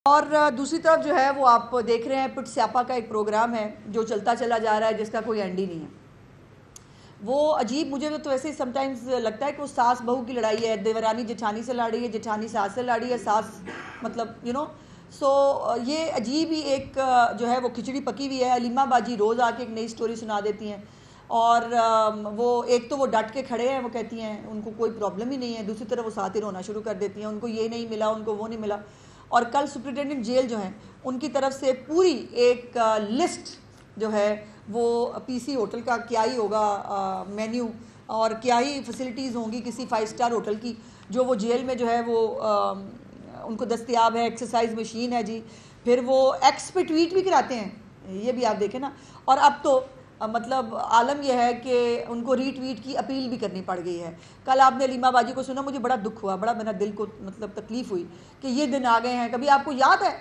और दूसरी तरफ जो है वो आप देख रहे हैं, पिट स्यापा का एक प्रोग्राम है जो चलता चला जा रहा है, जिसका कोई एंड ही नहीं है। वो अजीब, मुझे तो वैसे ही समटाइम्स लगता है कि वो सास बहू की लड़ाई है, देवरानी जेठानी से लड़ रही है, जेठानी सास से लड़ रही है, सास मतलब सो ये अजीब ही एक जो है वो खिचड़ी पकी हुई है। अलीमा बाजी रोज़ आके एक नई स्टोरी सुना देती हैं और वो एक तो वो डट के खड़े हैं, वो कहती हैं उनको कोई प्रॉब्लम ही नहीं है, दूसरी तरफ वो साथ ही रोना शुरू कर देती हैं, उनको ये नहीं मिला, उनको वो नहीं मिला। और कल सुप्रिटेंडेंट जेल जो हैं उनकी तरफ से पूरी एक लिस्ट जो है वो पीसी होटल का क्या ही होगा मेन्यू और क्या ही फैसिलिटीज़ होंगी किसी 5 स्टार होटल की, जो वो जेल में जो है वो उनको दस्तयाब है। एक्सरसाइज मशीन है जी, फिर वो एक्स पे ट्वीट भी कराते हैं, ये भी आप देखें ना। और अब तो मतलब आलम यह है कि उनको रीट्वीट की अपील भी करनी पड़ गई है। कल आपने अलीमा बाजी को सुना, मुझे बड़ा दुख हुआ, बड़ा मेरा दिल को मतलब तकलीफ़ हुई कि ये दिन आ गए हैं। कभी आपको याद है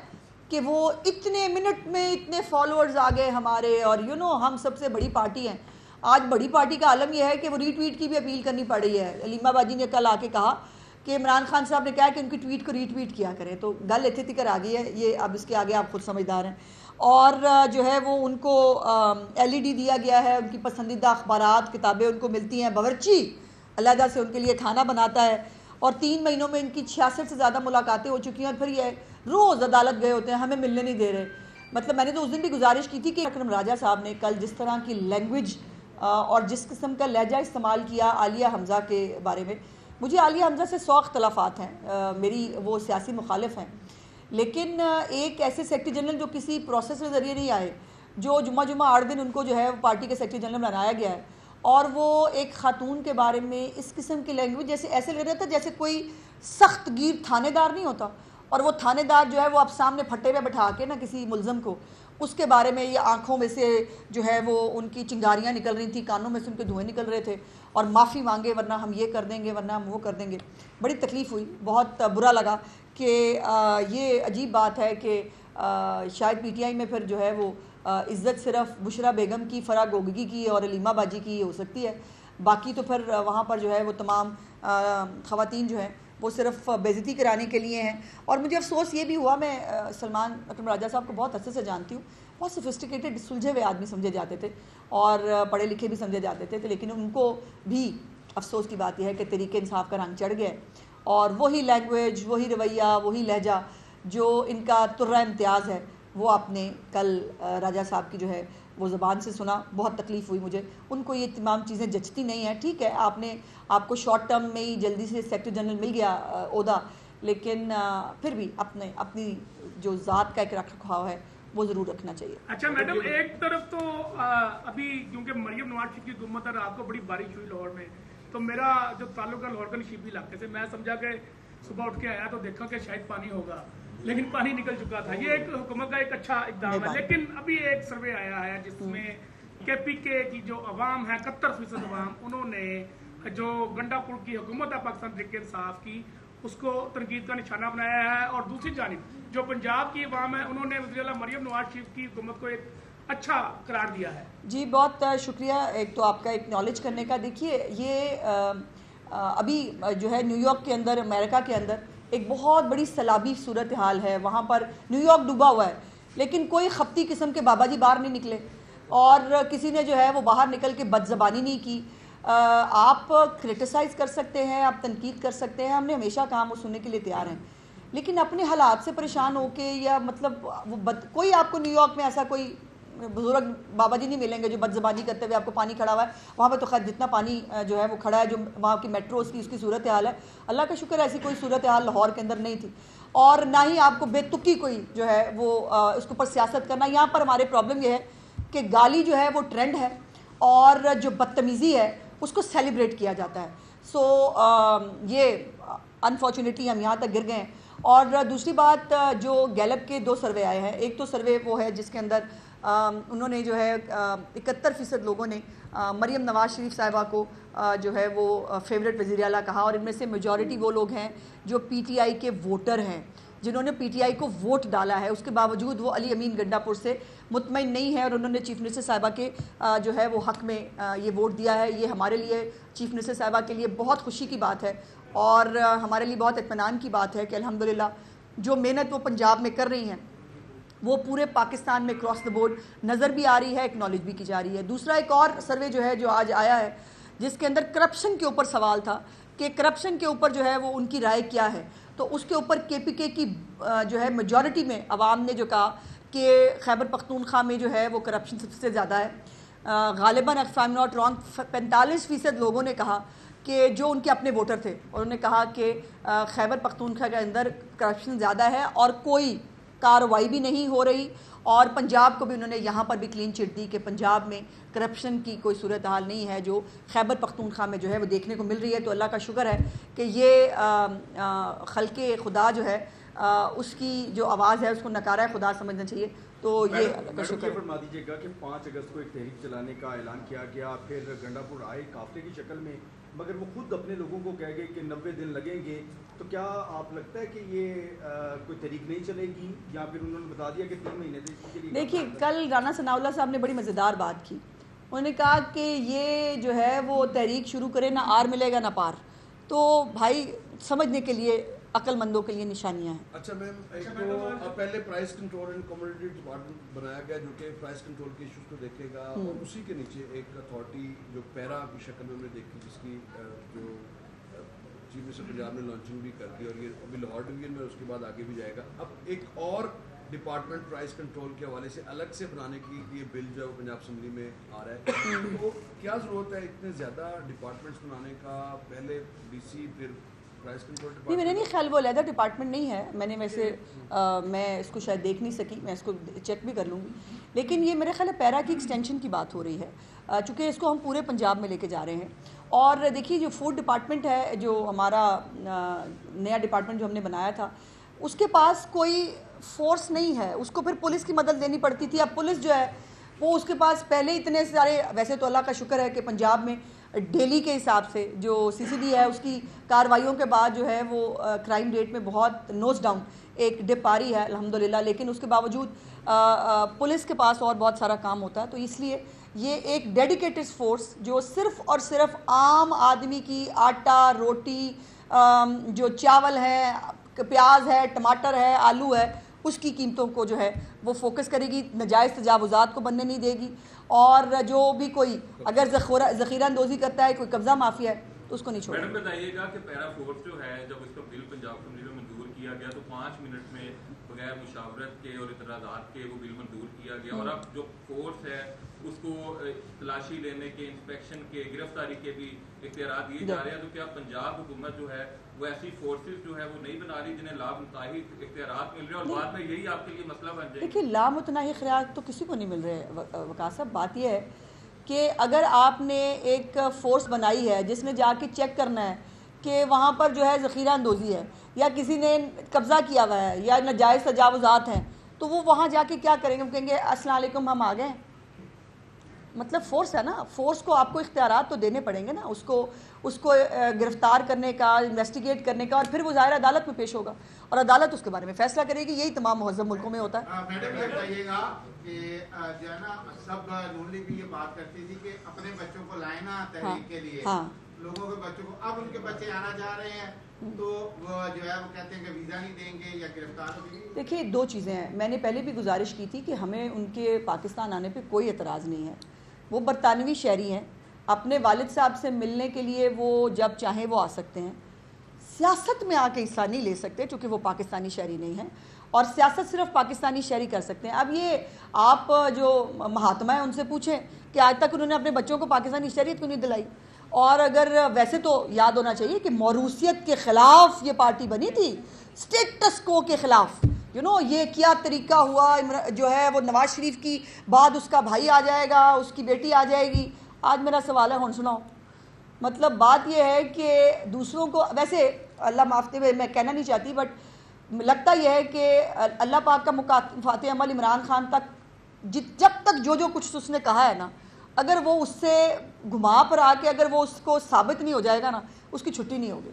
कि वो इतने मिनट में इतने फॉलोअर्स आ गए हमारे, और हम सबसे बड़ी पार्टी हैं। आज बड़ी पार्टी का आलम यह है कि वो रीट्वीट की भी अपील करनी पड़ रही है। अलीमा बाजी ने कल आके कहा कि इमरान खान साहब ने कहा कि उनकी ट्वीट को रीट्वीट किया करें, तो गल इतने तिकर आ गई है। ये अब इसके आगे आप खुद समझदार हैं। और जो है वो उनको LED दिया गया है, उनकी पसंदीदा अखबारात किताबें उनको मिलती हैं, बावर्ची अलहदा से उनके लिए खाना बनाता है, और 3 महीनों में इनकी 66 से ज़्यादा मुलाकातें हो चुकी हैं। और फिर ये रोज़ अदालत गए होते हैं, हमें मिलने नहीं दे रहे। मतलब मैंने तो उस दिन भी गुजारिश की थी कि अकरम राजा साहब ने कल जिस तरह की लैंग्वेज और जिस किस्म का लहजा इस्तेमाल किया आलिया हमज़ा के बारे में, मुझे आलिया हमज़ा से 100 अख्तलाफात हैं, मेरी वो सियासी मुखालिफ हैं, लेकिन एक ऐसे सेक्रेटरी जनरल जो किसी प्रोसेस के ज़रिए नहीं आए, जो जुम्मा 8 दिन उनको जो है पार्टी के सेक्रेटरी जनरल बनाया गया है, और वो एक खातून के बारे में इस किस्म की लैंग्वेज, जैसे ऐसे लग रहा था जैसे कोई सख्त गिर थानेदार नहीं होता, और वो थानेदार जो है वो आप सामने फट्टे पे बैठा के ना किसी मुलजम को, उसके बारे में ये आंखों में से जो है वो उनकी चिंगारियाँ निकल रही थी, कानों में से उनके धुएँ निकल रहे थे, और माफ़ी मांगे वरना हम ये कर देंगे, वरना हम वो कर देंगे। बड़ी तकलीफ़ हुई, बहुत बुरा लगा कि ये अजीब बात है कि शायद PTI में फिर जो है वो इज़्ज़त सिर्फ बुशरा बेगम की, फ़रा गोगी की और अलीमा बाजी की हो सकती है, बाकी तो फिर वहाँ पर जो है वो तमाम ख़वातीन जो हैं वो सिर्फ बेइज्जती कराने के लिए हैं। और मुझे अफसोस ये भी हुआ, मैं सलमान अकरम राजा साहब को बहुत अच्छे से जानती हूँ, बहुत सोफिस्टिकेटेड सुलझे हुए आदमी समझे जाते थे और पढ़े लिखे भी समझे जाते थे, लेकिन उनको भी अफसोस की बात यह है कि तरीके इंसाफ का रंग चढ़ गया, और वही लैंग्वेज, वही रवैया, वही लहजा जो इनका तुर्रा इम्तियाज़ है, वो आपने कल राजा साहब की जो है वो ज़बान से सुना। बहुत तकलीफ़ हुई मुझे। उनको ये तमाम चीज़ें जचती नहीं हैं। ठीक है, आपको शॉर्ट टर्म में ही जल्दी से सेक्रेटरी जनरल मिल गया ओहदा, लेकिन फिर भी अपनी जो ज़ात का एक रख रखाव है वो ज़रूर रखना चाहिए। अच्छा मैडम, एक तरफ तो अभी क्योंकि मरियम नवाज शरीफ की हुकूमत है, रात को बड़ी बारिश हुई लाहौर में, तो मेरा जो ताल्लुक है लाहौर का नशीबी इलाके से, मैं समझा कि सुबह उठ के आया तो देखा कि शायद पानी होगा, लेकिन पानी निकल चुका था। ये एक हुकूमत का एक अच्छा इक़दाम है। लेकिन अभी एक सर्वे आया है जिसमें KPK की जो अवाम है, 71% अवाम, उन्होंने जो गंडापुर की हुकूमत है पाकिस्तान तहरीक इंसाफ की, उसको तनकीद का निशाना बनाया है। और दूसरी जानिब जो पंजाब की अवाम है, उन्होंने वज़ीर आला मरियम नवाज शरीफ की हुकूमत को एक अच्छा करार दिया है। जी बहुत शुक्रिया एक तो आपका एक्नॉलेज करने का। देखिए ये अभी जो है न्यूयॉर्क के अंदर, अमेरिका के अंदर एक बहुत बड़ी सैलाबी सूरत हाल है। वहाँ पर न्यूयॉर्क डूबा हुआ है, लेकिन कोई खपती किस्म के बाबा जी बाहर नहीं निकले, और किसी ने जो है वो बाहर निकल के बदज़बानी नहीं की। आप क्रिटिसाइज़ कर सकते हैं, आप तनकीद कर सकते हैं, हमने हमेशा कहा वो सुनने के लिए तैयार हैं, लेकिन अपने हालात से परेशान होके या मतलब वो कोई आपको न्यूयॉर्क में ऐसा कोई बुजुर्ग बाबा जी नहीं मिलेंगे जो बदज़बानी करते हुए आपको पानी खड़ा हुआ है। वहाँ पे तो खैर जितना पानी जो है वो खड़ा है, जो वहाँ की मेट्रोज़ की उसकी सूरत हाल है, अल्लाह का शुक्र है ऐसी कोई सूरत हाल लाहौर के अंदर नहीं थी। और ना ही आपको बेतुकी कोई जो है वो उसके ऊपर सियासत करना। यहाँ पर हमारे प्रॉब्लम ये है कि गाली जो है वो ट्रेंड है, और जो बदतमीज़ी है उसको सेलिब्रेट किया जाता है। सो ये अनफॉर्चुनेटली हम यहाँ तक गिर गए हैं। और दूसरी बात, जो गैलप के 2 सर्वे आए हैं, एक तो सर्वे वो है जिसके अंदर उन्होंने जो है 71% लोगों ने मरियम नवाज शरीफ साहिबा को जो है वो फेवरेट वज़ीर आला कहा, और इनमें से मेजॉरिटी वो लोग हैं जो PTI के वोटर हैं, जिन्होंने PTI को वोट डाला है, उसके बावजूद वो अली अमीन गंडापुर से मुतमईन नहीं है, और उन्होंने चीफ मिनिस्टर साहिबा के जो है वो हक़ में ये वोट दिया है। ये हमारे लिए, चीफ मिनिस्टर साहिबा के लिए बहुत खुशी की बात है, और हमारे लिए बहुत इत्मीनान की बात है कि अल्हम्दुलिल्लाह जो मेहनत वो पंजाब में कर रही हैं वो पूरे पाकिस्तान में क्रॉस द बोर्ड नज़र भी आ रही है, एक्नॉलेज भी की जा रही है। दूसरा एक और सर्वे जो है जो आज आया है जिसके अंदर करप्शन के ऊपर सवाल था कि करप्शन के ऊपर जो है वो उनकी राय क्या है, तो उसके ऊपर KPK की जो है मेजॉरिटी में आवाम ने जो कहा कि खैबर पख्तूनख्वा में जो है वो करप्शन सबसे ज़्यादा है। गालिबन if I am not wrong 45% लोगों ने कहा कि जो उनके अपने वोटर थे उन्होंने कहा कि खैबर पख्तूनख्वा के अंदर करप्शन ज़्यादा है और कोई कार्रवाई भी नहीं हो रही। और पंजाब को भी उन्होंने यहाँ पर भी क्लीन चिट दी कि पंजाब में करप्शन की कोई सूरत हाल नहीं है जो खैबर पख्तूनख्वा में जो है वो देखने को मिल रही है। तो अल्लाह का शुक्र है कि ये खल्के खुदा जो है उसकी जो आवाज़ है उसको नकारा है खुदा समझना चाहिए। तो ये अल्लाह का शुक्र है। फरमा दीजिएगा कि 5 अगस्त को एक तहरीक चलाने का ऐलान किया गया, फिर गंडापुर आए काफले की शक्ल में, मगर वो खुद अपने लोगों को कह गए कि 90 दिन लगेंगे। तो क्या आप लगता है कि ये कोई तहरीक नहीं चलेगी या फिर उन्होंने बता दिया कि 3 महीने के लिए? देखिए, कल राना सनाउल्लाह साहब ने बड़ी मज़ेदार बात की। उन्होंने कहा कि ये जो है वो तहरीक शुरू करे ना आर मिलेगा ना पार। तो भाई समझने के लिए अक्लमंदों के लिए निशानियां हैं। अच्छा मैम, एक तो पहले price control and commodity department बनाया गया जो कि प्राइस कंट्रोल के इश्यूज को देखेगा और उसी के नीचे एक अथॉरिटी जो पैरा की शक्ल में हमने देखी जिसकी जो चीफ मिनिस्टर पंजाब ने लॉन्चिंग भी कर दी और ये अभी लाहौर डिवीजन में उसके बाद आगे भी जाएगा। अब एक और डिपार्टमेंट प्राइस कंट्रोल के हवाले से अलग से बनाने की ये बिल जो है वो पंजाब असेंबली में आ रहा है। तो क्या ज़रूरत है इतने ज़्यादा डिपार्टमेंट्स बनाने का? पहले DC फिर प्राइस कंट्रोल नहीं, मेरे नहीं ख्याल वो लैदर डिपार्टमेंट नहीं है। मैंने वैसे मैं इसको शायद देख नहीं सकी, मैं इसको चेक भी कर लूँगी। लेकिन ये मेरे ख्याल है पैरा की एक्सटेंशन की बात हो रही है चूँकि इसको हम पूरे पंजाब में लेके जा रहे हैं। और देखिए, जो फूड डिपार्टमेंट है जो हमारा नया डिपार्टमेंट जो हमने बनाया था उसके पास कोई फोर्स नहीं है, उसको फिर पुलिस की मदद लेनी पड़ती थी। अब पुलिस जो है वो उसके पास पहले इतने सारे, वैसे तो अल्लाह का शुक्र है कि पंजाब में डेली के हिसाब से जो CCD है उसकी कार्रवाइयों के बाद जो है वो क्राइम रेट में बहुत नोज डाउन एक डिप आ रही है अल्हम्दुलिल्लाह। लेकिन उसके बावजूद पुलिस के पास और बहुत सारा काम होता है। तो इसलिए ये एक डेडिकेटेड फोर्स जो सिर्फ़ और सिर्फ आम आदमी की आटा रोटी जो चावल है, प्याज है, टमाटर है, आलू है, उसकी कीमतों को जो है वो फोकस करेगी, नजायज़ तजावुज़ात को बनने नहीं देगी। और जो भी कोई अगर ज़ख़ीरा अंदोज़ी करता है, कोई कब्ज़ा माफिया है तो उसको नहीं छोड़ेगा। मैडम बताइएगा कि पैरा फोर्स जो है जब इसका बिल पंजाब असेंबली में मंजूर किया गया तो 5 मिनट में बगैर मुशावरत के और इतराज़ात के वो बिल मंजूर किया गया और अब जो फोर्स है उसको तलाशी लेने के, इंस्पेक्शन के, गिरफ्तारी के भी इख्तियार दिए जा रहे हैं। तो क्या पंजाब हुकूमत जो है वो ऐसी फोर्सेस जो है वो नहीं बना रही जिन्हें लामुतनाही इख्तियार मिल रहे हैं और बाद में यही आपके लिए मसला बन जाए? देखिए, लामुतनाही इख्तियार तो किसी को नहीं मिल रहे वकास साहब। बात यह है कि अगर आपने एक फ़ोर्स बनाई है जिसने जाके चेक करना है कि वहाँ पर जो है ज़ख़ीरा अंदोज़ी है या किसी ने कब्ज़ा किया हुआ है या नाजायज़ तजावुज़ात हैं, तो वो वहाँ जाके क्या करेंगे? वो कहेंगे अस्सलाम वालेकुम हम आ गए। मतलब फोर्स है ना, फोर्स को आपको इख्तियारात तो देने पड़ेंगे ना, उसको गिरफ्तार करने का, इन्वेस्टिगेट करने का, और फिर वो ज़ाहिर अदालत में पेश होगा और अदालत उसके बारे में फैसला करेगी। यही तमाम मुहज़्ज़म मुल्कों में होता है। मैडम ये बताइएगा कि जो है ना सब नून लीग भी ये बात करती थी कि अपने बच्चों को लाए ना तहरीक के लिए, लोगों के बच्चों को, अब उनके बच्चे आना चाह रहे हैं तो वो जो है वो कहते हैं कि वीज़ा नहीं देंगे या गिरफ्तार होंगे। देखिए, 2 चीज़ें हैं। मैंने पहले भी गुजारिश की थी कि हमें उनके पाकिस्तान आने पर कोई एतराज़ नहीं है। वो बरतानवी शहरी हैं, अपने वालिद साहब से मिलने के लिए वो जब चाहें वो आ सकते हैं। सियासत में आके हिस्सा नहीं ले सकते क्योंकि वो पाकिस्तानी शहरी नहीं हैं और सियासत सिर्फ पाकिस्तानी शहरी कर सकते हैं। अब ये आप जो महात्मा हैं उनसे पूछें कि आज तक उन्होंने अपने बच्चों को पाकिस्तानी शहरियत क्यों नहीं दिलाई। और अगर वैसे तो याद होना चाहिए कि मौरूसियत के ख़िलाफ़ ये पार्टी बनी थी, स्टेटस को के ख़िलाफ़। ये क्या तरीका हुआ जो है वो नवाज शरीफ की बाद उसका भाई आ जाएगा, उसकी बेटी आ जाएगी। आज मेरा सवाल है, हुन सुनाओ। मतलब बात यह है कि दूसरों को, वैसे अल्लाह माफ़ते हुए मैं कहना नहीं चाहती, बट लगता यह है कि अल्लाह पाक का मुकाफ़ात अमल इमरान खान तक जब तक जो कुछ उसने कहा है ना, अगर वो उससे घुमा पर आके अगर वो उसको साबित नहीं हो जाएगा ना, उसकी छुट्टी नहीं होगी।